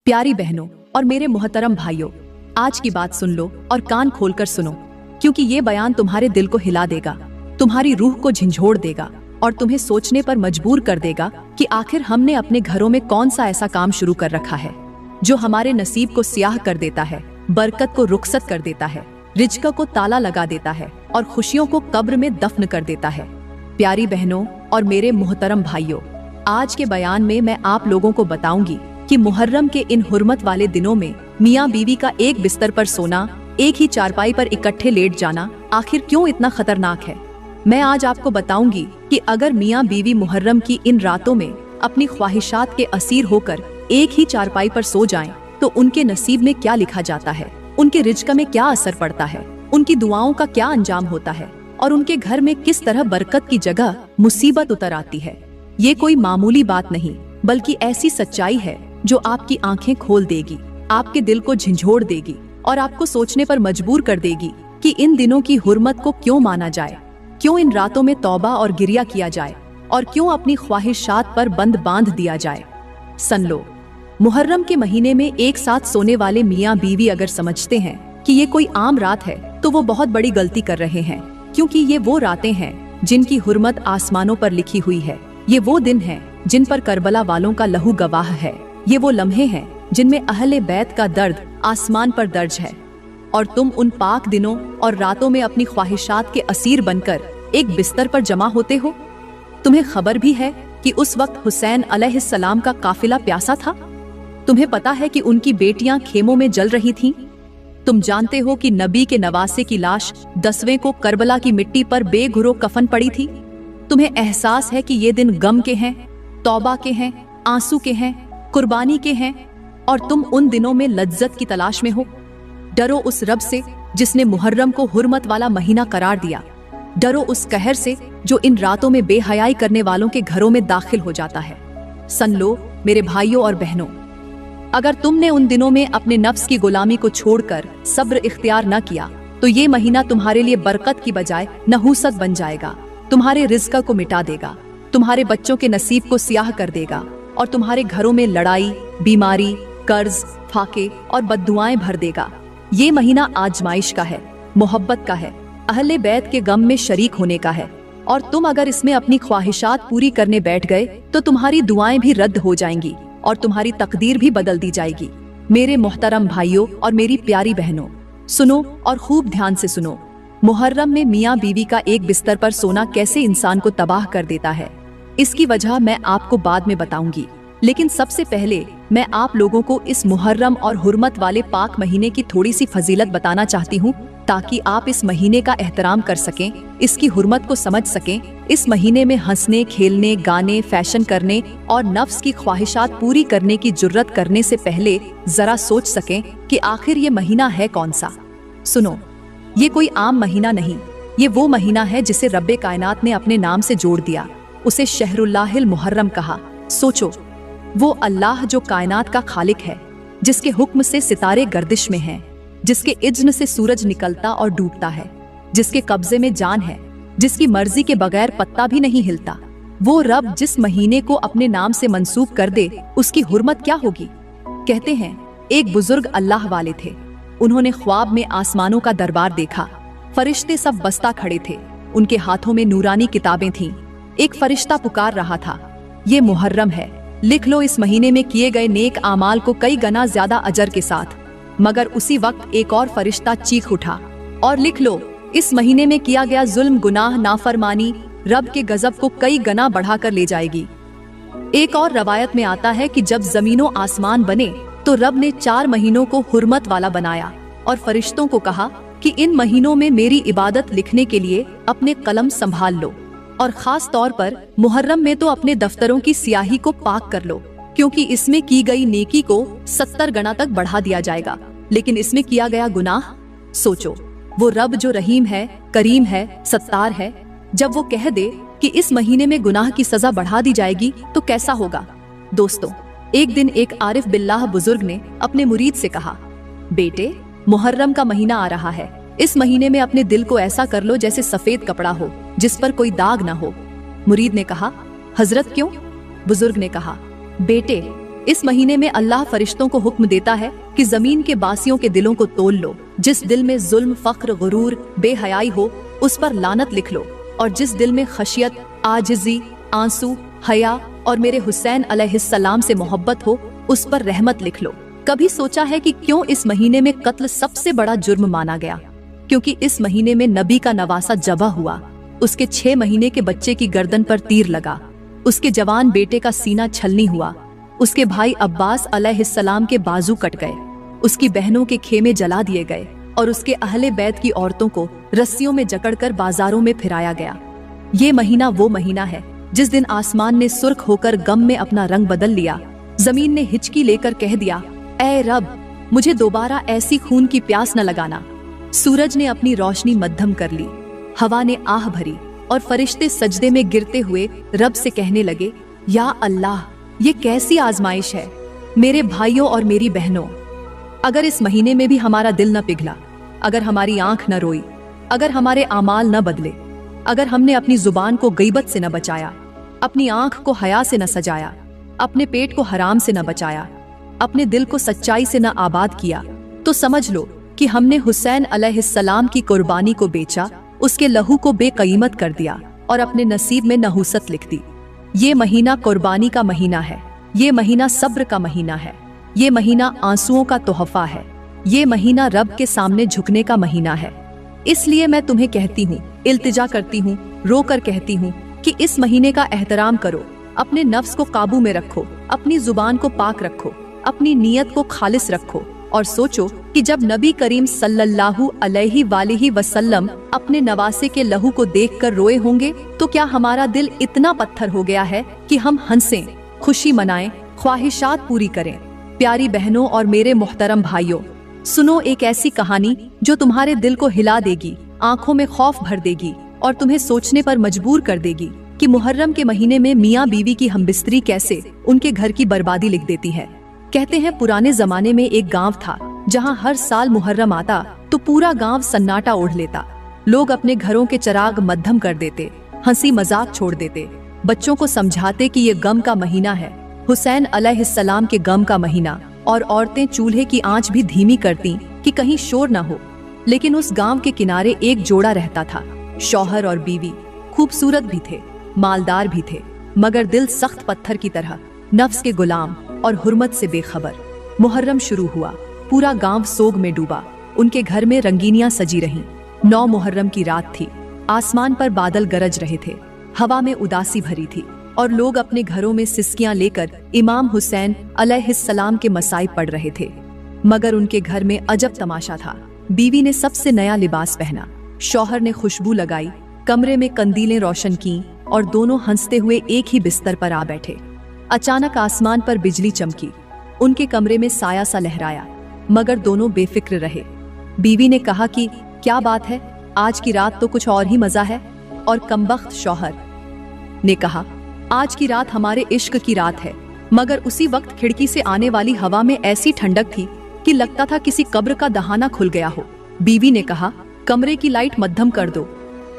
प्यारी बहनों और मेरे मोहतरम भाइयों, आज की बात सुन लो और कान खोलकर सुनो, क्योंकि ये बयान तुम्हारे दिल को हिला देगा, तुम्हारी रूह को झंझोड़ देगा और तुम्हें सोचने पर मजबूर कर देगा कि आखिर हमने अपने घरों में कौन सा ऐसा काम शुरू कर रखा है जो हमारे नसीब को स्याह कर देता है, बरकत को रुखसत कर देता है, रिज्क को ताला लगा देता है और खुशियों को कब्र में दफन कर देता है। प्यारी बहनों और मेरे मोहतरम भाइयों, आज के बयान में मैं आप लोगों को बताऊंगी कि मुहर्रम के इन हुर्मत वाले दिनों में मियाँ बीवी का एक बिस्तर पर सोना, एक ही चारपाई पर इकट्ठे लेट जाना आखिर क्यों इतना खतरनाक है। मैं आज आपको बताऊंगी कि अगर मियाँ बीवी मुहर्रम की इन रातों में अपनी ख्वाहिशात के असीर होकर एक ही चारपाई पर सो जाएं, तो उनके नसीब में क्या लिखा जाता है, उनके रिज्क में क्या असर पड़ता है, उनकी दुआओं का क्या अंजाम होता है और उनके घर में किस तरह बरकत की जगह मुसीबत उतर आती है। ये कोई मामूली बात नहीं, बल्कि ऐसी सच्चाई है जो आपकी आंखें खोल देगी, आपके दिल को झंझोड़ देगी और आपको सोचने पर मजबूर कर देगी कि इन दिनों की हुर्मत को क्यों माना जाए, क्यों इन रातों में तौबा और गिरिया किया जाए और क्यों अपनी ख्वाहिशात पर बंद बांध दिया जाए। सुन लो, मुहर्रम के महीने में एक साथ सोने वाले मियाँ बीवी अगर समझते हैं कि ये कोई आम रात है, तो वो बहुत बड़ी गलती कर रहे हैं, क्योंकि ये वो रातें हैं जिनकी हुर्मत आसमानों पर लिखी हुई है। ये वो दिन हैं जिन पर करबला वालों का लहू गवाह है। ये वो लम्हे हैं जिनमें अहले बैत का दर्द आसमान पर दर्ज है। और तुम उन पाक दिनों और रातों में अपनी ख्वाहिशात के असीर बनकर एक बिस्तर पर जमा होते हो। तुम्हें खबर भी है कि उस वक्त हुसैन अलैहिस्सलाम का काफिला प्यासा था। तुम्हें पता है कि उनकी बेटियां खेमों में जल रही थीं। तुम जानते हो कि नबी के नवासे की लाश 10वें को करबला की मिट्टी पर बेघुरो कफन पड़ी थी। तुम्हें एहसास है कि ये दिन गम के हैं, तौबा के हैं, आंसू के हैं, कुर्बानी के हैं और तुम उन दिनों में लज्जत की तलाश में हो। डरो उस रब से जिसने मुहर्रम को हुर्मत वाला महीना करार दिया। डरो उस कहर से जो इन रातों में बेहयाई करने वालों के घरों में दाखिल हो जाता है। सुन लो मेरे भाइयों और बहनों, अगर तुमने उन दिनों में अपने नफ्स की गुलामी को छोड़कर सब्र इख्तियार न किया, तो ये महीना तुम्हारे लिए बरकत की बजाय नहूसत बन जाएगा, तुम्हारे रिज्क को मिटा देगा, तुम्हारे बच्चों के नसीब को स्याह कर देगा और तुम्हारे घरों में लड़ाई, बीमारी, कर्ज, फाके और बद्दुआएं भर देगा। ये महीना आजमाइश का है, मोहब्बत का है, अहले बैत के गम में शरीक होने का है। और तुम अगर इसमें अपनी ख्वाहिशात पूरी करने बैठ गए, तो तुम्हारी दुआएं भी रद्द हो जाएंगी और तुम्हारी तकदीर भी बदल दी जाएगी। मेरे मोहतरम भाइयों और मेरी प्यारी बहनों, सुनो और खूब ध्यान से सुनो। मुहर्रम में मियाँ बीवी का एक बिस्तर पर सोना कैसे इंसान को तबाह कर देता है, इसकी वजह मैं आपको बाद में बताऊंगी। लेकिन सबसे पहले मैं आप लोगों को इस मुहर्रम और हुर्मत वाले पाक महीने की थोड़ी सी फजीलत बताना चाहती हूँ, ताकि आप इस महीने का एहतराम कर सकें, इसकी हुर्मत को समझ सकें। इस महीने में हंसने, खेलने, गाने, फैशन करने और नफ्स की ख्वाहिशात पूरी करने की जुर्रत करने से पहले जरा सोच सकें कि आखिर ये महीना है कौन सा। सुनो, ये कोई आम महीना नहीं, ये वो महीना है जिसे रब्बे कायनात ने अपने नाम से जोड़ दिया। उसे शहरुल्लाहिल मुहर्रम कहा। सोचो, वो अल्लाह जो कायनात का खालिक है, जिसके हुक्म से सितारे गर्दिश में हैं, जिसके इज्न से सूरज निकलता और डूबता है, जिसके कब्जे में जान है, जिसकी मर्जी के बगैर पत्ता भी नहीं हिलता, वो रब जिस महीने को अपने नाम से मंसूब कर दे, उसकी हुर्मत क्या होगी। कहते हैं एक बुजुर्ग अल्लाह वाले थे। उन्होंने ख्वाब में आसमानों का दरबार देखा। फरिश्ते सब बस्ता खड़े थे, उनके हाथों में नूरानी किताबें थीं। एक फरिश्ता पुकार रहा था, ये मुहर्रम है, लिख लो इस महीने में किए गए नेक आमाल को कई गुना ज्यादा अजर के साथ। मगर उसी वक्त एक और फरिश्ता चीख उठा, और लिख लो इस महीने में किया गया जुल्म, गुनाह, नाफरमानी रब के गजब को कई गुना बढ़ा कर ले जाएगी। एक और रवायत में आता है कि जब जमीनों आसमान बने तो रब ने 4 महीनों को हुर्मत वाला बनाया और फरिश्तों को कहा कि इन महीनों में मेरी इबादत लिखने के लिए अपने कलम संभाल लो, और खास तौर पर मुहर्रम में तो अपने दफ्तरों की स्याही को पाक कर लो, क्योंकि इसमें की गई नेकी को 70 गुना तक बढ़ा दिया जाएगा। लेकिन इसमें किया गया गुनाह, सोचो, वो रब जो रहीम है, करीम है, सत्तार है, जब वो कह दे कि इस महीने में गुनाह की सजा बढ़ा दी जाएगी तो कैसा होगा। दोस्तों, एक दिन एक आरिफ बिल्लाह बुजुर्ग ने अपने मुरीद से कहा, बेटे, मुहर्रम का महीना आ रहा है, इस महीने में अपने दिल को ऐसा कर लो जैसे सफेद कपड़ा हो जिस पर कोई दाग ना हो। मुरीद ने कहा, हजरत क्यों? बुजुर्ग ने कहा, बेटे, इस महीने में अल्लाह फरिश्तों को हुक्म देता है कि जमीन के बासियों के दिलों को तोल लो। जिस दिल में जुल्म, फख्र, गुरूर, बेहयाई हो उस पर लानत लिख लो, और जिस दिल में खशियत, आजिजी, आंसू, हया और मेरे हुसैन अलैहिस्सलाम से मोहब्बत हो उस पर रहमत लिख लो। कभी सोचा है कि क्यों इस महीने में कत्ल सबसे बड़ा जुर्म माना गया? क्योंकि इस महीने में नबी का नवासा जबा हुआ, उसके 6 महीने के बच्चे की गर्दन पर तीर लगा, उसके जवान बेटे का सीना छलनी हुआ, उसके भाई अब्बास अलैहिस्सलाम के बाजू कट गए, उसकी बहनों के खेमे जला दिए गए और उसके अहले बैत की औरतों को रस्सियों में जकड़कर बाजारों में फिराया गया। ये महीना वो महीना है जिस दिन आसमान ने सुर्ख होकर गम में अपना रंग बदल लिया। जमीन ने हिचकी लेकर कह दिया, ऐ रब, मुझे दोबारा ऐसी खून की प्यास न लगाना। सूरज ने अपनी रोशनी मध्यम कर ली, हवा ने आह भरी और फरिश्ते सजदे में गिरते हुए रब से कहने लगे, या अल्लाह, ये कैसी आजमाइश है। मेरे भाइयों और मेरी बहनों, अगर इस महीने में भी हमारा दिल न पिघला, अगर हमारी आंख न रोई, अगर हमारे आमाल न बदले, अगर हमने अपनी जुबान को गईबत से न बचाया, अपनी आंख को हया से न सजाया, अपने पेट को हराम से न बचाया, अपने दिल को सच्चाई से न आबाद किया, तो समझ लो कि हमने हुसैन अलैहिस्सलाम की कुर्बानी को बेचा, उसके लहू को बेकीमत कर दिया और अपने नसीब में नहुसत लिख दी। ये महीना कुर्बानी का महीना है, ये महीना सब्र का महीना है, ये महीना आंसुओं का तोहफा है, ये महीना रब के सामने झुकने का महीना है। इसलिए मैं तुम्हें कहती हूँ, इल्तिजा करती हूँ, रोकर कहती हूँ कि इस महीने का एहतराम करो, अपने नफ्स को काबू में रखो, अपनी जुबान को पाक रखो, अपनी नीयत को खालिस रखो और सोचो कि जब नबी करीम सल्लल्लाहु अलैहि वसल्लम अपने नवासे के लहू को देखकर रोए होंगे तो क्या हमारा दिल इतना पत्थर हो गया है कि हम हंसें, खुशी मनाएं, ख्वाहिशात पूरी करें। प्यारी बहनों और मेरे मोहतरम भाइयों, सुनो एक ऐसी कहानी जो तुम्हारे दिल को हिला देगी, आंखों में खौफ भर देगी और तुम्हें सोचने पर मजबूर कर देगी कि मुहर्रम के महीने में मियाँ बीवी की हमबिस्तरी कैसे उनके घर की बर्बादी लिख देती है। कहते हैं पुराने जमाने में एक गांव था जहां हर साल मुहर्रम आता तो पूरा गांव सन्नाटा ओढ़ लेता। लोग अपने घरों के चिराग मद्धम कर देते, हंसी मजाक छोड़ देते, बच्चों को समझाते कि ये गम का महीना है, हुसैन अलैहिस्सलाम के गम का महीना, और औरतें चूल्हे की आंच भी धीमी करती कि कहीं शोर न हो। लेकिन उस गांव के किनारे एक जोड़ा रहता था, शौहर और बीवी, खूबसूरत भी थे, मालदार भी थे, मगर दिल सख्त पत्थर की तरह, नफ्स के गुलाम और हुर्मत से बेखबर। मुहर्रम शुरू हुआ, पूरा गांव सोग में डूबा, उनके घर में रंगीनियां सजी रहीं। 9 मुहर्रम की रात थी, आसमान पर बादल गरज रहे थे, हवा में उदासी भरी थी और लोग अपने घरों में सिसकियां लेकर इमाम हुसैन अलैहिस्सलाम के मसाइब पढ़ रहे थे। मगर उनके घर में अजब तमाशा था। बीवी ने सबसे नया लिबास पहना, शौहर ने खुशबू लगाई, कमरे में कंदीलें रोशन की और दोनों हंसते हुए एक ही बिस्तर पर आ बैठे। अचानक आसमान पर बिजली चमकी, उनके कमरे में साया सा लहराया, मगर दोनों बेफिक्र रहे। बीवी ने कहा कि क्या बात है, आज की रात तो कुछ और ही मजा है। और कमबख्त शौहर ने कहा, आज की रात हमारे इश्क की रात है। मगर उसी वक्त खिड़की से आने वाली हवा में ऐसी ठंडक थी कि लगता था किसी कब्र का दहाना खुल गया हो। बीवी ने कहा, कमरे की लाइट मध्यम कर दो।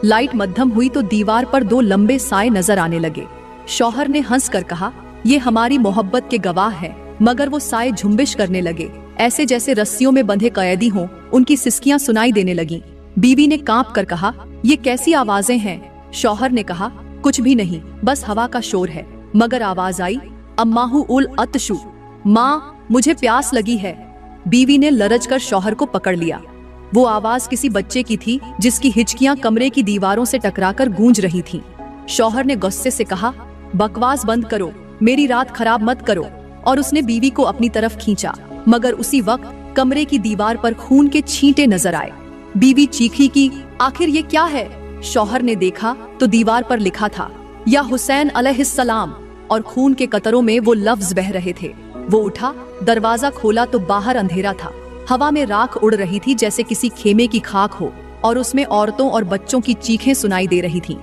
लाइट मध्यम हुई तो दीवार पर 2 लंबे साए नजर आने लगे। शौहर ने हंस कर कहा, ये हमारी मोहब्बत के गवाह है। मगर वो साए झुंबिश करने लगे, ऐसे जैसे रस्सियों में बंधे कैदी हों। उनकी सिसकियां सुनाई देने लगीं। बीवी ने कांप कर कहा, ये कैसी आवाजें हैं? शौहर ने कहा, कुछ भी नहीं, बस हवा का शोर है। मगर आवाज आई, अम्माहु उल अतशु, माँ मुझे प्यास लगी है। बीवी ने लरज कर शौहर को पकड़ लिया। वो आवाज किसी बच्चे की थी जिसकी हिचकियां कमरे की दीवारों से टकराकर गूंज रही थीं। शौहर ने गुस्से से कहा, बकवास बंद करो, मेरी रात खराब मत करो। और उसने बीवी को अपनी तरफ खींचा, मगर उसी वक्त कमरे की दीवार पर खून के छींटे नजर आए। बीवी चीखी कि आखिर ये क्या है? शौहर ने देखा तो दीवार पर लिखा था, या हुसैन अलैहिस्सलाम, और खून के कतरों में वो लफ्ज बह रहे थे। वो उठा, दरवाजा खोला तो बाहर अंधेरा था। हवा में राख उड़ रही थी जैसे किसी खेमे की खाक हो, और उसमें औरतों और बच्चों की चीखें सुनाई दे रही थीं।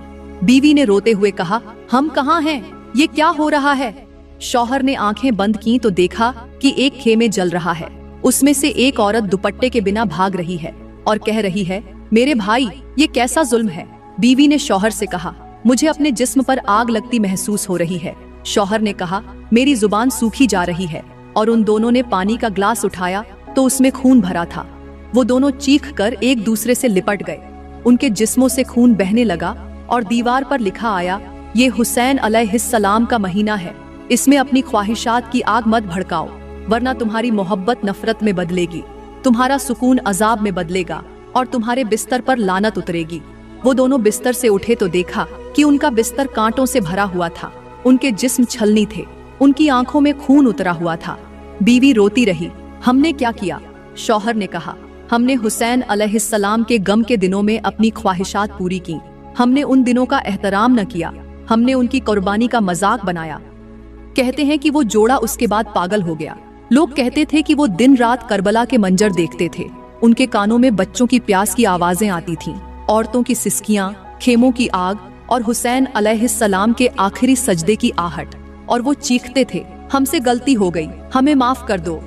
बीवी ने रोते हुए कहा, हम कहाँ हैं? ये क्या हो रहा है? शौहर ने आंखें बंद की तो देखा कि एक खेमे जल रहा है। उसमें से एक औरत दुपट्टे के बिना भाग रही है और कह रही है, मेरे भाई, ये कैसा जुल्म है? बीवी ने शौहर से कहा, मुझे अपने जिस्म पर आग लगती महसूस हो रही है। शौहर ने कहा, मेरी जुबान सूखी जा रही है। और उन दोनों ने पानी का ग्लास उठाया तो उसमें खून भरा था। वो दोनों चीख कर एक दूसरे से लिपट गए। उनके जिस्मों से खून बहने लगा और दीवार पर लिखा आया, ये हुसैन अलैहिस्सलाम का महीना है, इसमें अपनी ख्वाहिशात की आग मत भड़काओ, वरना तुम्हारी मोहब्बत नफरत में बदलेगी, तुम्हारा सुकून अजाब में बदलेगा और तुम्हारे बिस्तर पर लानत उतरेगी। वो दोनों बिस्तर से उठे तो देखा कि उनका बिस्तर कांटों से भरा हुआ था। उनके जिस्म छलनी थे, उनकी आंखों में खून उतरा हुआ था। बीवी रोती रही। हमने क्या किया? शौहर ने कहा, हमने हुसैन अलैहिस्सलाम के गम के दिनों में अपनी ख्वाहिशात पूरी की। हमने उन दिनों का एहतराम न किया, हमने उनकी कुर्बानी का मजाक बनाया। कहते हैं कि वो जोड़ा उसके बाद पागल हो गया। लोग कहते थे कि वो दिन रात करबला के मंजर देखते थे। उनके कानों में बच्चों की प्यास की आवाजें आती थीं, औरतों की सिसकियां, खेमों की आग और हुसैन अलैहिस्सलाम के आखिरी सजदे की आहट। और वो चीखते थे, हमसे गलती हो गई, हमें माफ कर दो।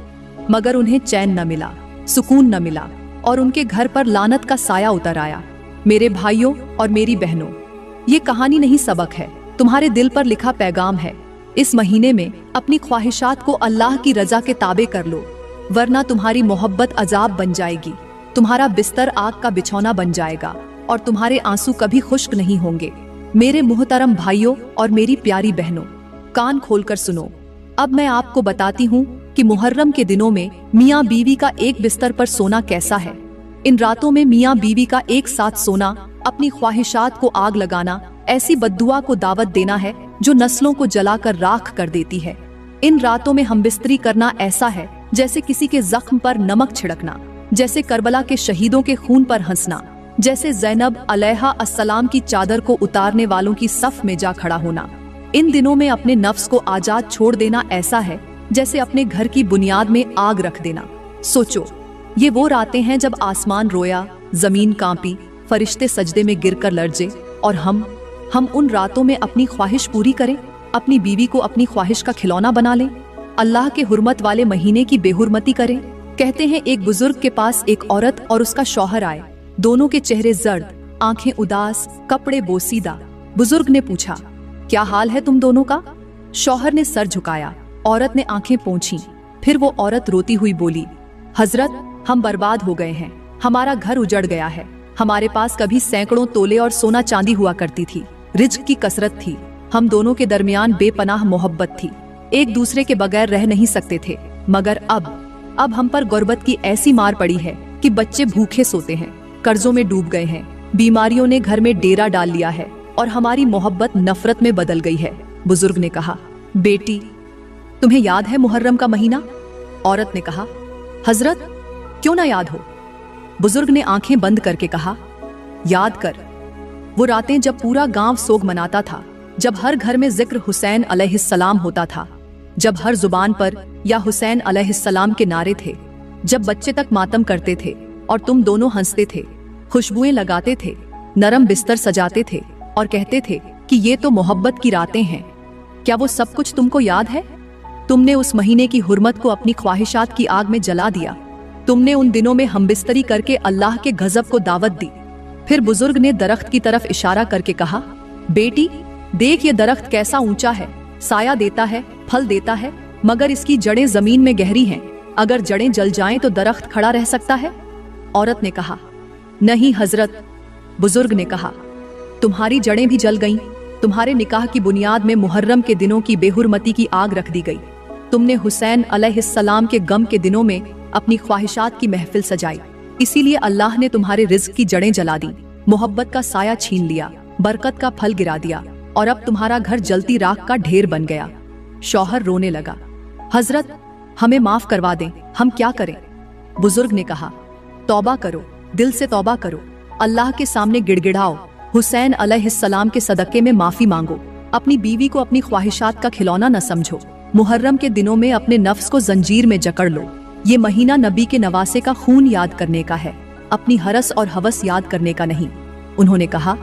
मगर उन्हें चैन न मिला, सुकून न मिला और उनके घर पर लानत का साया उतर आया। मेरे भाइयों और मेरी बहनों, ये कहानी नहीं सबक है, तुम्हारे दिल पर लिखा पैगाम है। इस महीने में अपनी ख्वाहिशात को अल्लाह की रजा के ताबे कर लो, वरना तुम्हारी मोहब्बत अजाब बन जाएगी, तुम्हारा बिस्तर आग का बिछौना बन जाएगा और तुम्हारे आंसू कभी खुश्क नहीं होंगे। मेरे मुहतरम भाइयों और मेरी प्यारी बहनों, कान खोलकर सुनो। अब मैं आपको बताती हूँ कि मुहर्रम के दिनों में मियाँ बीवी का एक बिस्तर पर सोना कैसा है। इन रातों में मियाँ बीवी का एक साथ सोना, अपनी ख्वाहिशात को आग लगाना, ऐसी बद्दुआ को दावत देना है जो नस्लों को जलाकर राख कर देती है। इन रातों में हमबिस्तरी करना ऐसा है जैसे किसी के जख्म पर नमक छिड़कना, जैसे करबला के शहीदों के खून पर हंसना, जैसे ज़ैनब अलैहिस्सलाम की चादर को उतारने वालों की सफ में जा खड़ा होना। इन दिनों में अपने नफ्स को आजाद छोड़ देना ऐसा है जैसे अपने घर की बुनियाद में आग रख देना। सोचो, ये वो रातें हैं जब आसमान रोया, जमीन कांपी, फरिश्ते सजदे में गिरकर लरजे और हम उन रातों में अपनी ख्वाहिश पूरी करें, अपनी बीवी को अपनी ख्वाहिश का खिलौना बना लें, अल्लाह के हुर्मत वाले महीने की बेहुरमती करें। कहते हैं एक बुजुर्ग के पास एक औरत और उसका शौहर आए। दोनों के चेहरे जर्द, आंखें उदास, कपड़े बोसीदा। बुजुर्ग ने पूछा, क्या हाल है तुम दोनों का? शौहर ने सर झुकाया, औरत ने आंखें पोंछी। फिर वो औरत रोती हुई बोली, हजरत, हम बर्बाद हो गए हैं, हमारा घर उजड़ गया है। हमारे पास कभी सैकड़ों तोले और सोना चांदी हुआ करती थी, रिज्क की कसरत थी, हम दोनों के दरमियान बेपनाह मोहब्बत थी, एक दूसरे के बगैर रह नहीं सकते थे। मगर अब हम पर गुर्बत की ऐसी मार पड़ी है कि बच्चे भूखे सोते हैं, कर्जों में डूब गए हैं, बीमारियों ने घर में डेरा डाल लिया है और हमारी मोहब्बत नफरत में बदल गई है। बुजुर्ग ने कहा, बेटी, तुम्हें याद है मुहर्रम का महीना? औरत ने कहा, हजरत, क्यों ना याद हो? बुजुर्ग ने आंखें बंद करके कहा, याद कर, वो रातें जब पूरा गांव सोग मनाता था, जब हर घर में जिक्र हुसैन अलैहिस्सलाम होता था, जब हर जुबान पर या हुसैन अलैहिस्सलाम के नारे थे, जब बच्चे तक मातम करते थे और तुम दोनों हंसते थे, खुशबुएं लगाते थे, नरम बिस्तर सजाते थे और कहते थे कि ये तो मोहब्बत की रातें हैं। क्या वो सब कुछ तुमको याद है? तुमने उस महीने की हुर्मत को अपनी ख्वाहिशात की आग में जला दिया। तुमने उन दिनों में हमबिस्तरी करके अल्लाह के गजब को दावत दी। फिर बुजुर्ग ने दरख्त की तरफ इशारा करके कहा, बेटी, देख ये दरख्त कैसा ऊंचा है, साया देता है, फल देता है, मगर इसकी जड़ें जमीन में गहरी हैं। अगर जड़ें जल जाएं तो दरख्त खड़ा रह सकता है? औरत ने कहा, नहीं हजरत। बुजुर्ग ने कहा, तुम्हारी जड़ें भी जल गईं। तुम्हारे निकाह की बुनियाद में मुहर्रम के दिनों की बेहुरमती की आग रख दी गई। तुमने हुसैन अलैहिस्सलाम के गम के दिनों में अपनी ख्वाहिशात की महफिल सजाई, इसीलिए अल्लाह ने तुम्हारे रिज्क की जड़ें जला दी, मोहब्बत का साया छीन लिया, बरकत का फल गिरा दिया और अब तुम्हारा घर जलती राख का ढेर बन गया। शौहर रोने लगा, हजरत, हमें माफ करवा दें, हम क्या करें? बुजुर्ग ने कहा, तौबा करो, दिल से तौबा करो, अल्लाह के सामने गिड़गिड़ाओ, हुसैन अलैहिस्सलाम के सदक़े में माफी मांगो, अपनी बीवी को अपनी ख्वाहिशात का खिलौना न समझो। मुहर्रम के दिनों में अपने नफ्स को जंजीर में जकड़ लो। ये महीना नबी के नवासे का खून याद करने का है, अपनी हरस और हवस याद करने का नहीं। उन्होंने कहा,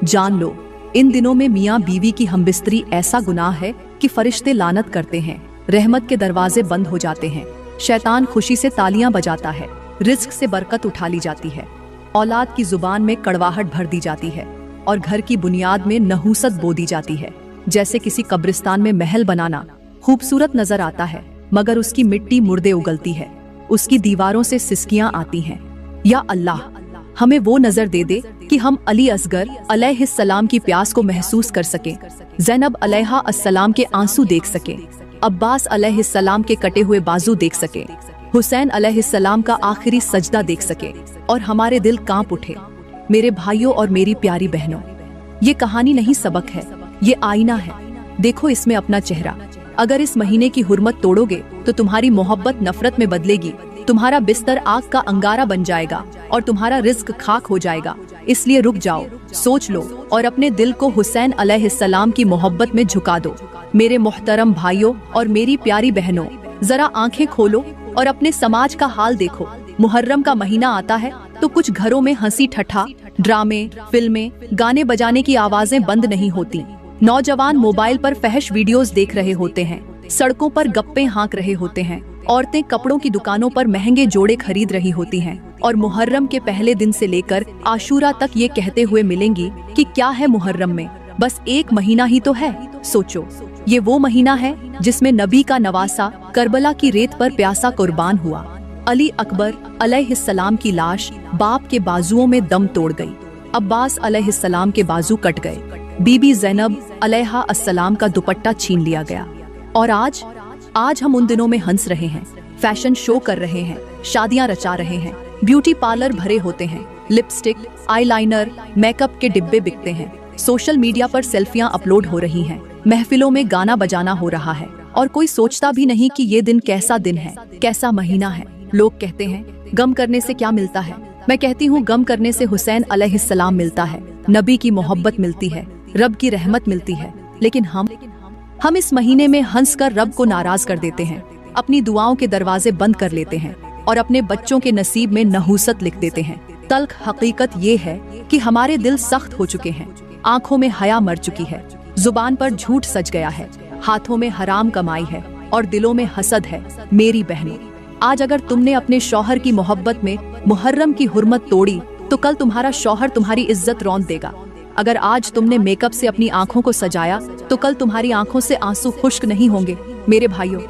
जान लो, इन दिनों में मियाँ बीवी की हमबिस्तरी ऐसा गुनाह है कि फरिश्ते लानत करते हैं, रहमत के दरवाजे बंद हो जाते हैं, शैतान खुशी से तालियां बजाता है, रिज्क से बरकत उठा ली जाती है, औलाद की जुबान में कड़वाहट भर दी जाती है और घर की बुनियाद में नहूसत बो दी जाती है। जैसे किसी कब्रिस्तान में महल बनाना, खूबसूरत नजर आता है, मगर उसकी मिट्टी मुर्दे उगलती है, उसकी दीवारों से सिसकियां आती हैं। या अल्लाह, हमें वो नजर दे दे कि हम अली असगर अलैहिस्सलाम की प्यास को महसूस कर सकें, ज़ैनब अलैहिस्सलाम के आंसू देख सकें, अब्बास अलैहिस्सलाम के कटे हुए बाजू देख सकें, हुसैन अलैहिस्सलाम का आखिरी सजदा देख सके और हमारे दिल कांप उठे। मेरे भाइयों और मेरी प्यारी बहनों, ये कहानी नहीं सबक है, ये आईना है। देखो इसमें अपना चेहरा। अगर इस महीने की हुर्मत तोड़ोगे तो तुम्हारी मोहब्बत नफरत में बदलेगी, तुम्हारा बिस्तर आग का अंगारा बन जाएगा और तुम्हारा रिज्क खाक हो जाएगा। इसलिए रुक जाओ, सोच लो और अपने दिल को हुसैन अलैहिस्सलाम की मोहब्बत में झुका दो। मेरे मोहतरम भाइयों और मेरी प्यारी बहनों, जरा आंखें खोलो और अपने समाज का हाल देखो। मुहर्रम का महीना आता है तो कुछ घरों में हंसी ठट्ठा, ड्रामे, फिल्में, गाने बजाने की आवाजें बंद नहीं होती। नौजवान मोबाइल पर फहश वीडियोस देख रहे होते हैं, सड़कों पर गप्पे हाँक रहे होते हैं, औरतें कपड़ों की दुकानों पर महंगे जोड़े खरीद रही होती हैं और मुहर्रम के पहले दिन से लेकर आशूरा तक ये कहते हुए मिलेंगी कि क्या है मुहर्रम में, बस एक महीना ही तो है। सोचो, ये वो महीना है जिसमें नबी का नवासा करबला की रेत पर प्यासा कुर्बान हुआ। अली अकबर अलैहिस्सलाम की लाश बाप के बाजुओं में दम तोड़ गई, अब्बास अलैहिस्सलाम के बाजू कट गए, बीबी ज़ैनब अलैहिस्सलाम का दुपट्टा छीन लिया गया। और आज हम उन दिनों में हंस रहे हैं, फैशन शो कर रहे हैं, शादियां रचा रहे हैं, ब्यूटी पार्लर भरे होते हैं, लिपस्टिक, आईलाइनर, मेकअप के डिब्बे बिकते हैं, सोशल मीडिया पर सेल्फियां अपलोड हो रही हैं, महफिलों में गाना बजाना हो रहा है और कोई सोचता भी नहीं कि ये दिन कैसा दिन है, कैसा महीना है। लोग कहते हैं गम करने से क्या मिलता है, मैं कहती हूँ गम करने से हुसैन अलैहिस्सलाम मिलता है, नबी की मोहब्बत मिलती है, रब की रहमत मिलती है। लेकिन हम इस महीने में हंसकर रब को नाराज कर देते हैं, अपनी दुआओं के दरवाजे बंद कर लेते हैं और अपने बच्चों के नसीब में नहूसत लिख देते हैं। तल्ख हकीकत ये है कि हमारे दिल सख्त हो चुके हैं, आंखों में हया मर चुकी है, जुबान पर झूठ सज गया है, हाथों में हराम कमाई है और दिलों में हसद है। मेरी बहनों, आज अगर तुमने अपने शौहर की मोहब्बत में मुहर्रम की हुर्मत तोड़ी तो कल तुम्हारा शौहर तुम्हारी इज्जत रौंद देगा। अगर आज तुमने मेकअप से अपनी आंखों को सजाया तो कल तुम्हारी आंखों से आंसू खुश्क नहीं होंगे। मेरे भाइयों,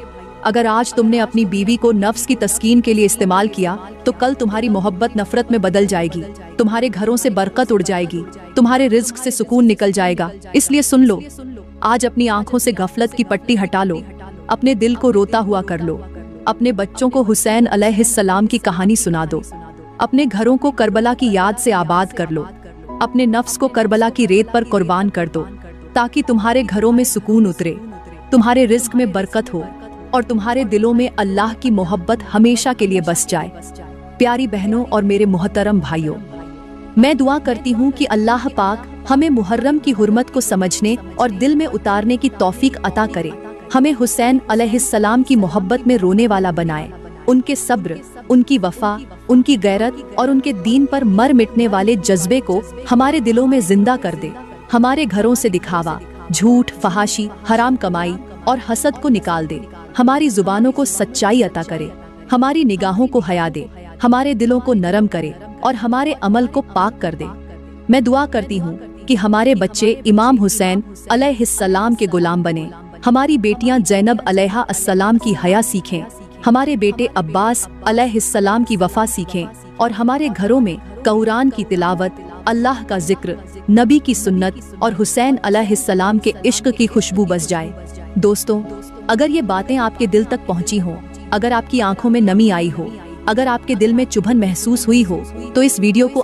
अगर आज तुमने अपनी बीवी को नफ्स की तस्कीन के लिए इस्तेमाल किया तो कल तुम्हारी मोहब्बत नफरत में बदल जाएगी, तुम्हारे घरों से बरकत उड़ जाएगी, तुम्हारे रिज्क से सुकून निकल जाएगा। इसलिए सुन लो, आज अपनी आंखों से गफलत की पट्टी हटा लो, अपने दिल को रोता हुआ कर लो, अपने बच्चों को हुसैन अलैहिस्सलाम की कहानी सुना दो, अपने घरों को करबला की याद से आबाद कर लो, अपने नफ्स को करबला की रेत पर कुर्बान कर दो, ताकि तुम्हारे घरों में सुकून उतरे, तुम्हारे रिज्क में बरकत हो और तुम्हारे दिलों में अल्लाह की मोहब्बत हमेशा के लिए बस जाए। प्यारी बहनों और मेरे मोहतरम भाइयों, मैं दुआ करती हूँ कि अल्लाह पाक हमें मुहर्रम की हुर्मत को समझने और दिल में उतारने की तौफीक अता करे, हमें हुसैन अलैहिस्सलाम की मोहब्बत में रोने वाला बनाए, उनके सब्र, उनकी वफा, उनकी गैरत और उनके दीन पर मर मिटने वाले जज्बे को हमारे दिलों में जिंदा कर दे। हमारे घरों से दिखावा, झूठ, फहाशी, हराम कमाई और हसद को निकाल दे, हमारी जुबानों को सच्चाई अता करे, हमारी निगाहों को हया दे, हमारे दिलों को नरम करे और हमारे अमल को पाक कर दे। मैं दुआ करती हूँ कि हमारे बच्चे इमाम हुसैन अलैहिस्सलाम के गुलाम बने, हमारी बेटियां ज़ैनब अलैहिस्सलाम की हया सीखें, हमारे बेटे अब्बास अलैहिस्सलाम की वफा सीखें और हमारे घरों में कुरान की तिलावत, अल्लाह का जिक्र, नबी की सुन्नत और हुसैन अलैहिस्सलाम के इश्क की खुशबू बस जाए। दोस्तों, अगर ये बातें आपके दिल तक पहुंची हों, अगर आपकी आंखों में नमी आई हो, अगर आपके दिल में चुभन महसूस हुई हो तो इस वीडियो को